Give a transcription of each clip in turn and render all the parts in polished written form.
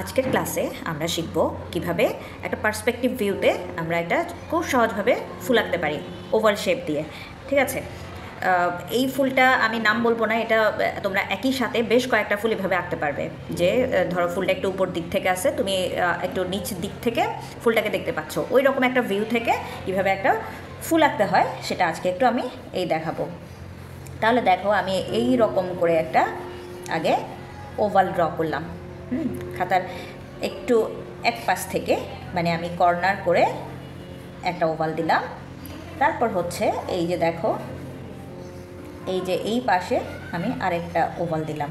আজকের ক্লাসে আমরা শিখব কিভাবে একটা পার্সপেক্টিভ ভিউতে আমরা একটা খুব সহজভাবে ফুল আঁকতে পারি ওভাল শেপ দিয়ে। ঠিক আছে, এই ফুলটা আমি নাম বলবো না, এটা তোমরা একই সাথে বেশ কয়েকটা ফুল এভাবে আঁকতে পারবে। যে ধরো ফুলটা একটু উপর দিক থেকে আসে, তুমি একটু নিচ দিক থেকে ফুলটাকে দেখতে পাচ্ছ, ওই রকম একটা ভিউ থেকে কীভাবে একটা ফুল আঁকতে হয় সেটা আজকে একটু আমি দেখাবো। তাহলে দেখো, আমি এই রকম করে একটা আগে ওভাল ড্র করলাম। খাতার একটু এক পাশ থেকে মানে আমি কর্নার করে একটা ওভাল দিলাম। তারপর হচ্ছে এই যে দেখো, এই যে এই পাশে আমি আরেকটা ওভাল দিলাম।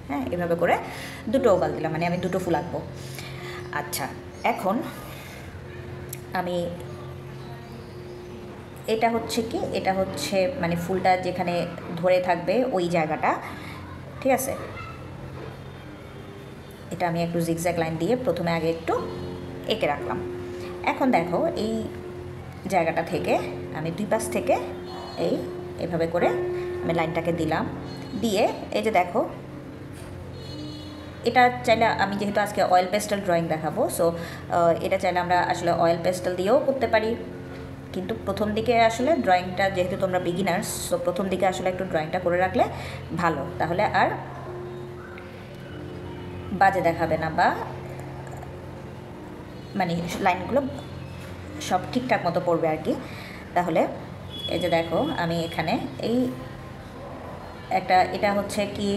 হ্যাঁ, এভাবে করে দুটো ওভাল দিলাম, মানে আমি দুটো ফুল আঁকবো। আচ্ছা, এখন আমি এটা হচ্ছে কি, এটা হচ্ছে মানে ফুলটা যেখানে ধরে থাকবে ওই জায়গাটা। ঠিক আছে, এটা আমি একটু জিগজ্যাগ লাইন দিয়ে প্রথমে আগে একটু এঁকে রাখলাম। এখন দেখো, এই জায়গাটা থেকে আমি দুই পাশ থেকে এইভাবে করে আমি লাইনটাকে দিলাম। দিয়ে এই যে দেখো, এটা চাইলে আমি যেহেতু আজকে অয়েল পেস্টেল ড্রয়িং দেখাবো, সো এটা চাইলে আমরা আসলে অয়েল পেস্টেল দিয়েও করতে পারি। কিন্তু প্রথম দিকে আসলে ড্রয়িংটা, যেহেতু তোমরা বিগিনার্স, সো প্রথম দিকে আসলে একটু ড্রয়িংটা করে রাখলে ভালো, তাহলে আর বাজে দেখাবে না, বা মানে লাইনগুলো সব ঠিকঠাক মতো পড়বে আর কি। তাহলে এই যে দেখো, আমি এখানে এই একটা, এটা হচ্ছে কি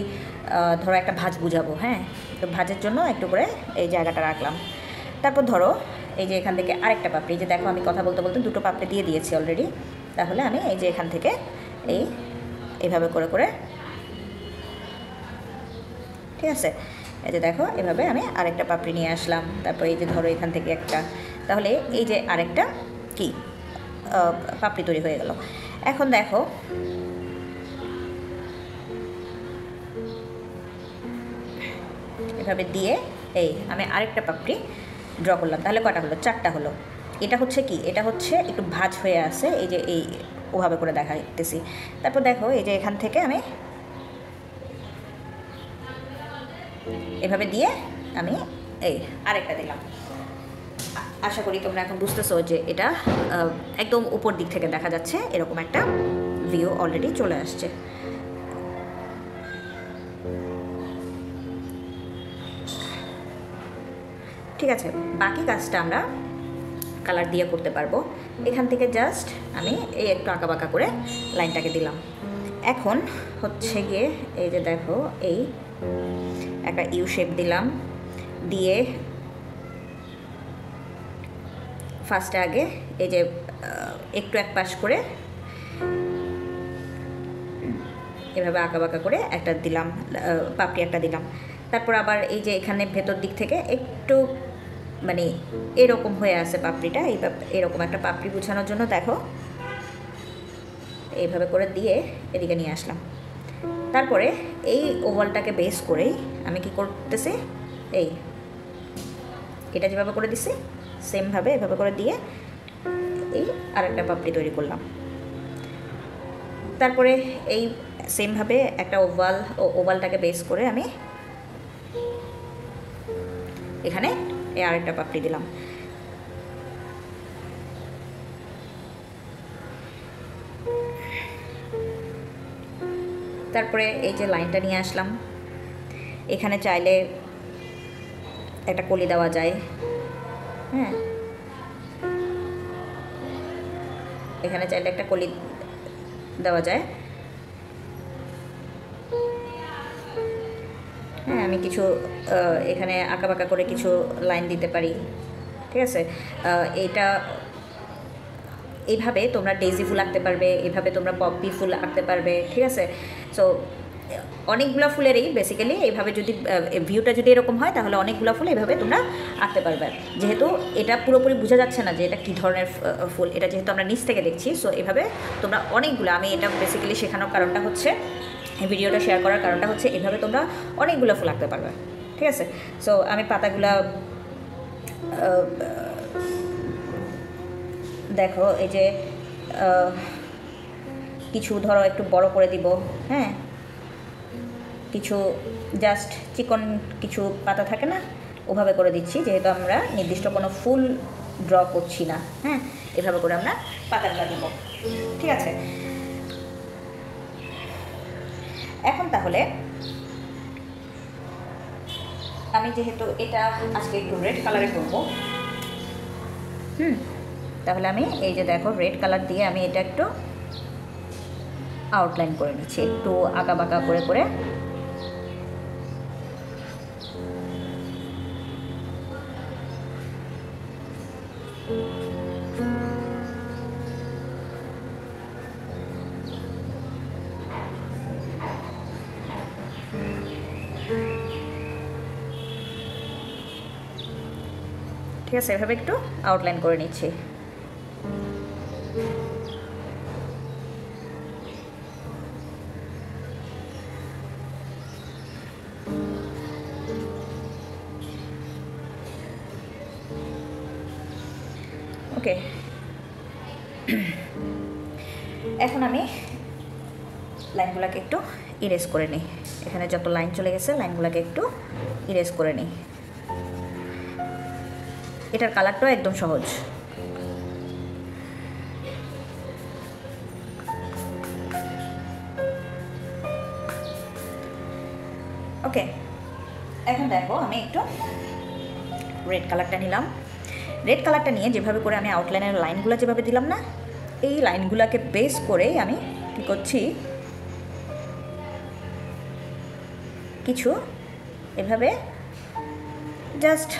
ধরো একটা ভাঁজ বুঝাবো। হ্যাঁ, তো ভাঁজের জন্য একটু করে এই জায়গাটা রাখলাম। তারপর ধরো এই যে এখান থেকে আরেকটা পাপড়ি, যে দেখো আমি কথা বলতে বলতে দুটো পাপড়ি দিয়ে দিয়েছি অলরেডি। তাহলে আমি এই যে এখান থেকে এইভাবে করে করে, ঠিক আছে, এই যে দেখো এভাবে আমি আরেকটা পাপড়ি নিয়ে আসলাম। তারপর এই যে ধরো এখান থেকে একটা, তাহলে এই যে আরেকটা কি পাপড়ি তৈরি হয়ে গেল। এখন দেখো, এভাবে দিয়ে আমি আরেকটা পাপড়ি ড্র করলাম। তাহলে কটা হলো? চারটা হলো। এটা হচ্ছে কি, এটা হচ্ছে একটু ভাঁজ হয়ে আছে, এই যে ওভাবে করে দেখাইতেছি। তারপর দেখো, এই যে এখান থেকে আমি এভাবে দিয়ে আমি আরেকটা দিলাম। আশা করি তোমরা এখন বুঝতেছো যে এটা একদম উপর দিক থেকে দেখা যাচ্ছে, এরকম একটা ভিউ অলরেডি চলে আসছে। ঠিক আছে, বাকি কাজটা আমরা কালার দিয়ে করতে পারবো। এখান থেকে জাস্ট আমি একটু আঁকা বাঁকা করে লাইনটাকে দিলাম। এখন হচ্ছে গিয়ে এই যে দেখো, একটা ইউ শেপ দিলাম। দিয়ে ফার্স্টে আগে এই যে একটু এক পাশ করে এভাবে আঁকা বাঁকা করে একটা দিলাম, পাপড়ি একটা দিলাম। তারপর আবার এই যে এখানে ভেতর দিক থেকে একটু মানে এরকম হয়ে আছে পাপড়িটা, এরকম একটা পাপড়ি গুছানোর জন্য দেখো এইভাবে করে দিয়ে এদিকে নিয়ে আসলাম। তারপরে এই ওভালটাকে বেস করেই আমি কি করতেছি, এটা যেভাবে করে দিছি সেমভাবে এভাবে করে দিয়ে আরেকটা পাপড়ি তৈরি করলাম। তারপরে এই সেমভাবে একটা ওভালটাকে বেস করে আমি এখানে আরেকটা পাপড়ি দিলাম। তারপরে এই যে লাইনটা নিয়ে আসলাম। এখানে চাইলে একটা কলি দেওয়া যায়। হ্যাঁ, এখানে চাইলে একটা কলি দেওয়া যায়। হ্যাঁ, আমি কিছু এখানে আঁকা বাঁকা করে কিছু লাইন দিতে পারি। ঠিক আছে, এইটা এইভাবে তোমরা ডেইজি ফুল আঁকতে পারবে, এইভাবে তোমরা পপি ফুল আঁকতে পারবে। ঠিক আছে, সো অনেকগুলো ফুলেরই বেসিক্যালি এইভাবে যদি ভিউটা যদি এরকম হয়, তাহলে অনেকগুলো ফুল এইভাবে তোমরা আঁকতে পারবে। যেহেতু এটা পুরোপুরি বোঝা যাচ্ছে না যে এটা কী ধরনের ফুল, এটা যেহেতু আমরা নিচ থেকে দেখছি, সো এভাবে তোমরা অনেকগুলো, আমি এটা বেসিক্যালি শেখানোর কারণটা হচ্ছে, এই ভিডিওটা শেয়ার করার কারণটা হচ্ছে এভাবে তোমরা অনেকগুলো ফুল আঁকতে পারবে। ঠিক আছে, সো আমি পাতাগুলা দেখো, এই যে কিছু ধরো একটু বড় করে দিব। হ্যাঁ, কিছু জাস্ট চিকন কিছু পাতা থাকে না, ওভাবে করে দিচ্ছি, যেহেতু আমরা নির্দিষ্ট কোনো ফুল ড্র করছি না। হ্যাঁ, এভাবে করে আমরা পাতাগুলো দিব। ঠিক আছে, এখন তাহলে আমি যেহেতু এটা আজকে একটু রেড কালারে করব, তাহলে আমি এই যে দেখো রেড কালার দিয়ে আমি এটা একটু আউটলাইন করে নিচ্ছি, একটু আঁকা বাঁকা করে করে। ঠিক আছে, এভাবে একটু আউটলাইন করে নিচ্ছি। ওকে, এখন আমি লাইনগুলোকে একটু ইরেজ করে নিই। এখানে যত লাইন চলে গেছে লাইনগুলোকে একটু ইরেজ করে নিই। এটার কালারটাও একদম সহজ। ওকে, এখন দেখো আমি একটু রেড কালারটা নিলাম। রেড কালারটা নিয়ে যেভাবে করে আমি আউটলাইনের লাইনগুলো যেভাবে দিলাম না, এই লাইনগুলোকে বেস করেই আমি কী করছি, কিছু এভাবে জাস্ট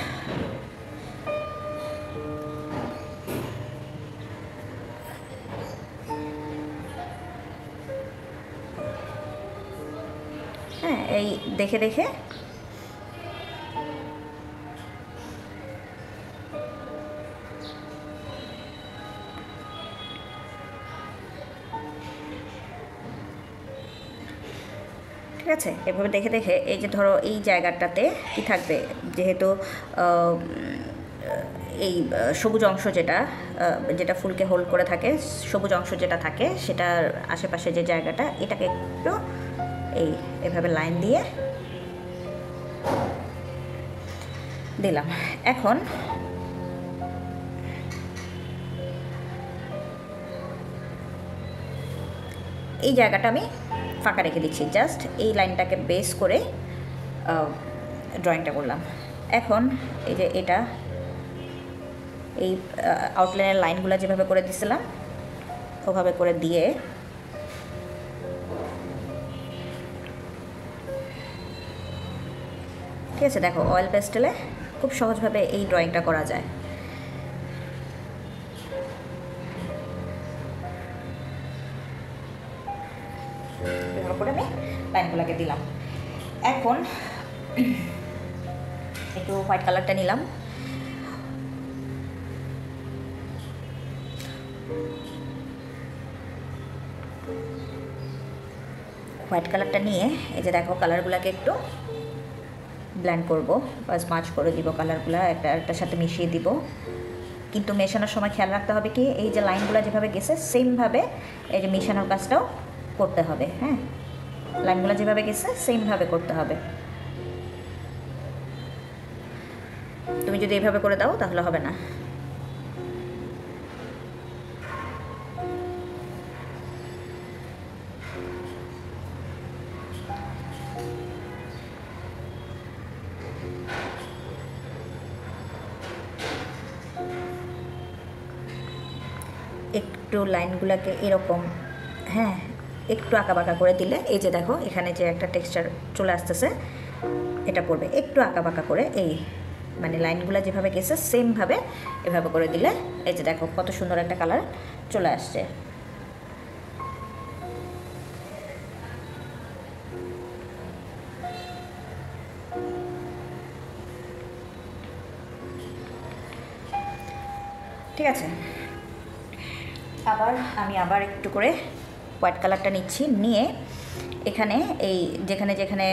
হ্যাঁ এই দেখে দেখে ঠিক আছে, এভাবে দেখে দেখে এই যে ধরো এই জায়গাটাতে কি থাকবে, যেহেতু এই সবুজ অংশ যেটা যেটা ফুলকে হোল্ড করে থাকে, সবুজ অংশ যেটা থাকে সেটার আশেপাশে যে জায়গাটা, এটাকে একটু এই এভাবে লাইন দিয়ে দিলাম। এখন এই জায়গাটা আমি ফাঁকা রেখে দিচ্ছি, জাস্ট এই লাইনটাকে বেস করে ড্রয়িংটা করলাম। এখন এই যে এটা এই আউটলাইনের লাইনগুলো যেভাবে করে দিছিলাম ওভাবে করে দিয়ে ঠিক আছে, দেখো অয়েল পেস্টেলে খুব সহজভাবে এই ড্রয়িংটা করা যায়। এভাবে করে আমি লাইনগুলোকে দিলাম। এখন একটু হোয়াইট কালারটা নিলাম। হোয়াইট কালারটা নিয়ে এই যে দেখো কালারগুলোকে একটু ব্লেন্ড করব বা স্মাচ করে দিব, কালারগুলো একটার সাথে মিশিয়ে দিব। কিন্তু মেশানোর সময় খেয়াল রাখতে হবে কি, এই যে লাইনগুলো যেভাবে গেছে সেমভাবে এই যে মেশানোর কাজটাও করতে হবে। হ্যাঁ, লাইনগুলো যেভাবে গেছে সেমভাবে করতে হবে। তুমি যদি এইভাবে করে দাও তাহলে হবে না। একটু লাইনগুলোকে এরকম হ্যাঁ একটু আঁকাবাঁকা করে দিলে এই যে দেখো এখানে যে একটা টেক্সচার চলে আসতেছে এটা পড়বে। একটু আঁকাবাঁকা করে এই মানে লাইনগুলো যেভাবে গেছে সেমভাবে এভাবে করে দিলে এই যে দেখো কত সুন্দর একটা কালার চলে আসছে। ঠিক আছে, আমি আবার একটু করে হোয়াইট কালারটা নিচ্ছি, নিয়ে এখানে এই যেখানে যেখানে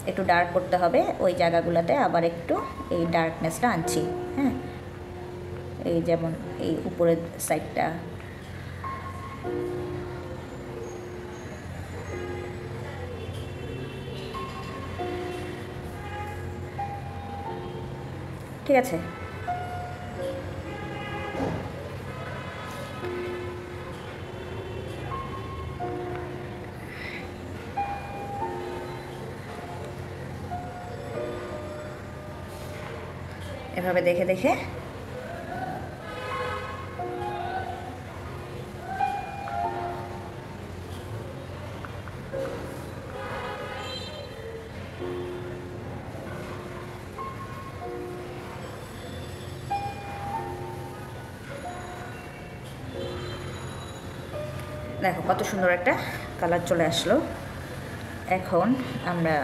একটু ডার্ক করতে হবে ওই জায়গাগুলোতে আবার একটু এই ডার্কনেসটা আনছি। হ্যাঁ, এই যেমন এই উপরের সাইডটা, ঠিক আছে? এভাবে দেখে দেখে দেখো কত সুন্দর একটা কালার চলে আসলো। এখন আমরা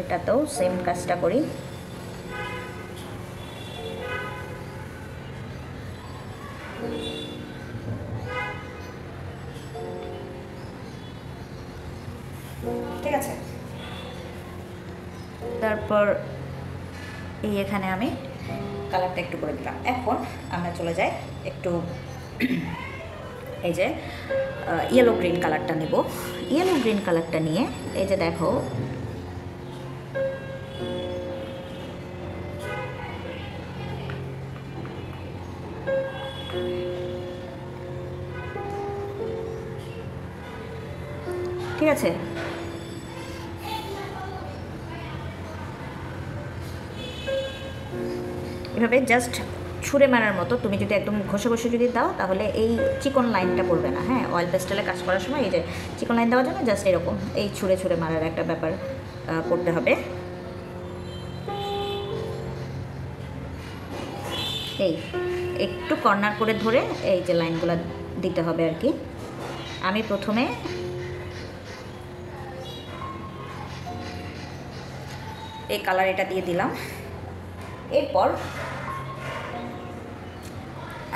এটাতেও সেম কাজটা করি। ঠিক আছে, তারপর এখানে আমি কালারটা একটু করে দিলাম। এখন আমরা চলে যাই একটু এই যে ইয়েলো গ্রিন কালারটা নেব। ইয়েলো গ্রিন কালারটা নিয়ে এই যে দেখো ঠিক আছে, এভাবে জাস্ট ছুঁড়ে মারার মতো তুমি যদি একদম ঘষে ঘষে যদি দাও তাহলে এই চিকন লাইনটা পড়বে না। হ্যাঁ, অয়েল পেস্টেলে কাজ করার সময় এই যে চিকন লাইন দেওয়ার জন্য জাস্ট এরকম এই ছুঁড়ে ছুঁড়ে মারার একটা ব্যাপার করতে হবে। এই একটু কর্নার করে ধরে এই যে লাইনগুলো দিতে হবে আর কি। আমি প্রথমে এই কালার এটা দিয়ে দিলাম। এরপর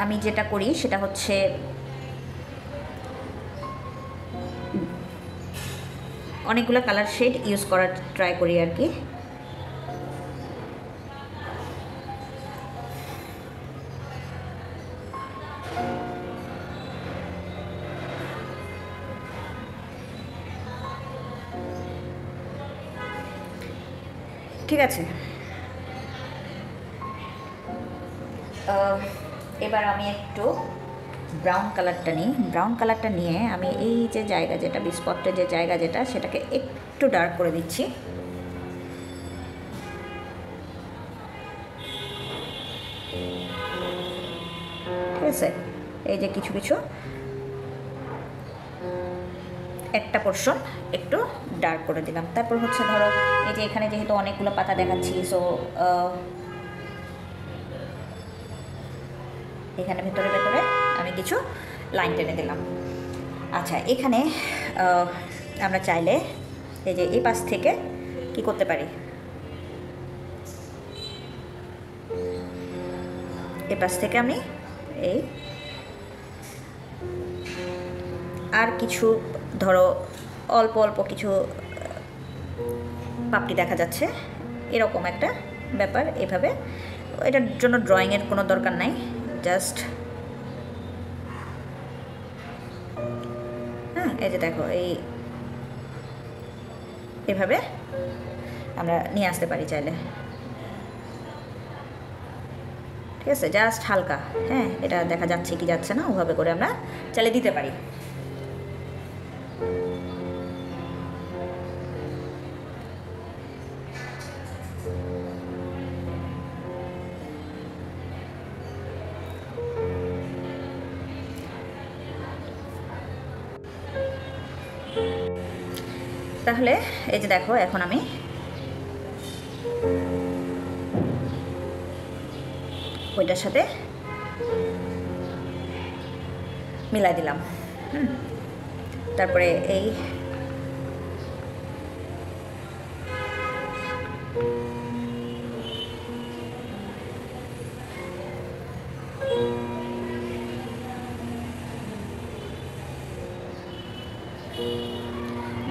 আমি যেটা করি সেটা হচ্ছে অনেকগুলো কালার শেড ইউজ করার ট্রাই করি আর কি। ঠিক আছে, এবার আমি একটু ব্রাউন কালারটা নিই। ব্রাউন কালারটা নিয়ে আমি এই যে জায়গা যেটা বিস্পটের যে জায়গা যেটা সেটাকে একটু ডার্ক করে দিচ্ছি। ঠিক আছে, এই যে কিছু কিছু একটা পোর্শন একটু ডার্ক করে দিলাম। তারপর হচ্ছে ধরো এই যে এখানে যেহেতু অনেকগুলো পাতা দেখাচ্ছি, সো এখানে ভেতরে ভেতরে আমি কিছু লাইন টেনে দিলাম। আচ্ছা, এখানে আমরা চাইলে এই যে এই পাশ থেকে কি করতে পারি, এই পাশ থেকে আমি এই আর কিছু ধরো অল্প অল্প কিছু পাপড়ি দেখা যাচ্ছে এরকম একটা ব্যাপার। এভাবে এটার জন্য ড্রয়িংয়ের কোনো দরকার নাই, জাস্ট হ্যাঁ এই যে দেখো এভাবে আমরা নিয়ে আসতে পারি চাইলে। ঠিক আছে, জাস্ট হালকা, হ্যাঁ এটা দেখা যাচ্ছে কি যাচ্ছে না ওভাবে করে আমরা চাইলে দিতে পারি। তাহলে এই যে দেখো এখন আমি ওইটার সাথে মিলাই দিলাম। তারপরে এই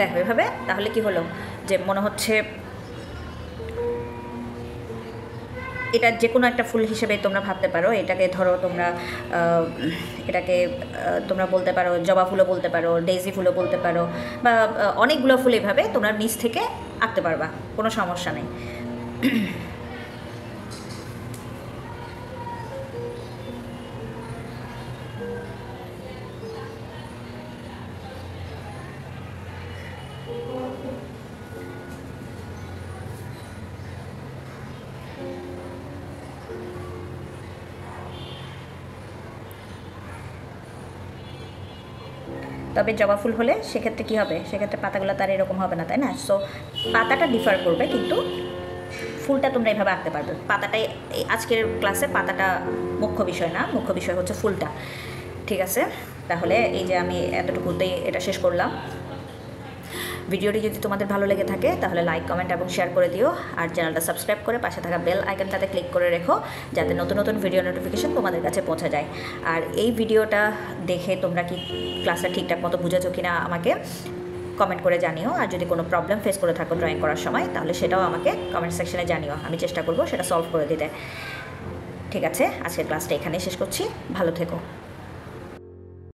দেখো এভাবে, তাহলে কি হলো যে মনে হচ্ছে এটা যে কোনো একটা ফুল হিসেবে তোমরা ভাবতে পারো। এটাকে ধরো এটাকে তোমরা বলতে পারো জবা ফুলও বলতে পারো, ডেইজি ফুলও বলতে পারো, বা অনেকগুলো ফুল এভাবে তোমরা নিচ থেকে আঁকতে পারবা, কোনো সমস্যা নেই। তবে জবা ফুল হলে সেক্ষেত্রে কী হবে, সেক্ষেত্রে পাতাগুলো তার এরকম হবে না, তাই না? সো পাতাটা ডিফার করবে, কিন্তু ফুলটা তোমরা এভাবে আঁকতে পারবে। পাতাটাই আজকের ক্লাসে পাতাটা মুখ্য বিষয় না, মুখ্য বিষয় হচ্ছে ফুলটা। ঠিক আছে, তাহলে এই যে আমি এতটুকুতেই এটা শেষ করলাম। ভিডিওটি যদি তোমাদের ভালো লেগে থাকে তাহলে লাইক, কমেন্ট এবং শেয়ার করে দিও। আর চ্যানেলটা সাবস্ক্রাইব করে পাশে থাকা বেল আইকনটাতে ক্লিক করে রেখো, যাতে নতুন নতুন ভিডিও নোটিফিকেশন তোমাদের কাছে পৌঁছে যায়। আর এই ভিডিওটা দেখে তোমরা কি ক্লাসটা ঠিকঠাক মতো বুঝেছো কিনা আমাকে কমেন্ট করে জানিও। আর যদি কোনো প্রবলেম ফেস করে থাকো ড্রয়িং করার সময়, তাহলে সেটাও আমাকে কমেন্ট সেকশনে জানিও, আমি চেষ্টা করব সেটা সলভ করে দিতে। ঠিক আছে, আজকের ক্লাসটা এখানেই শেষ করছি, ভালো থেকো।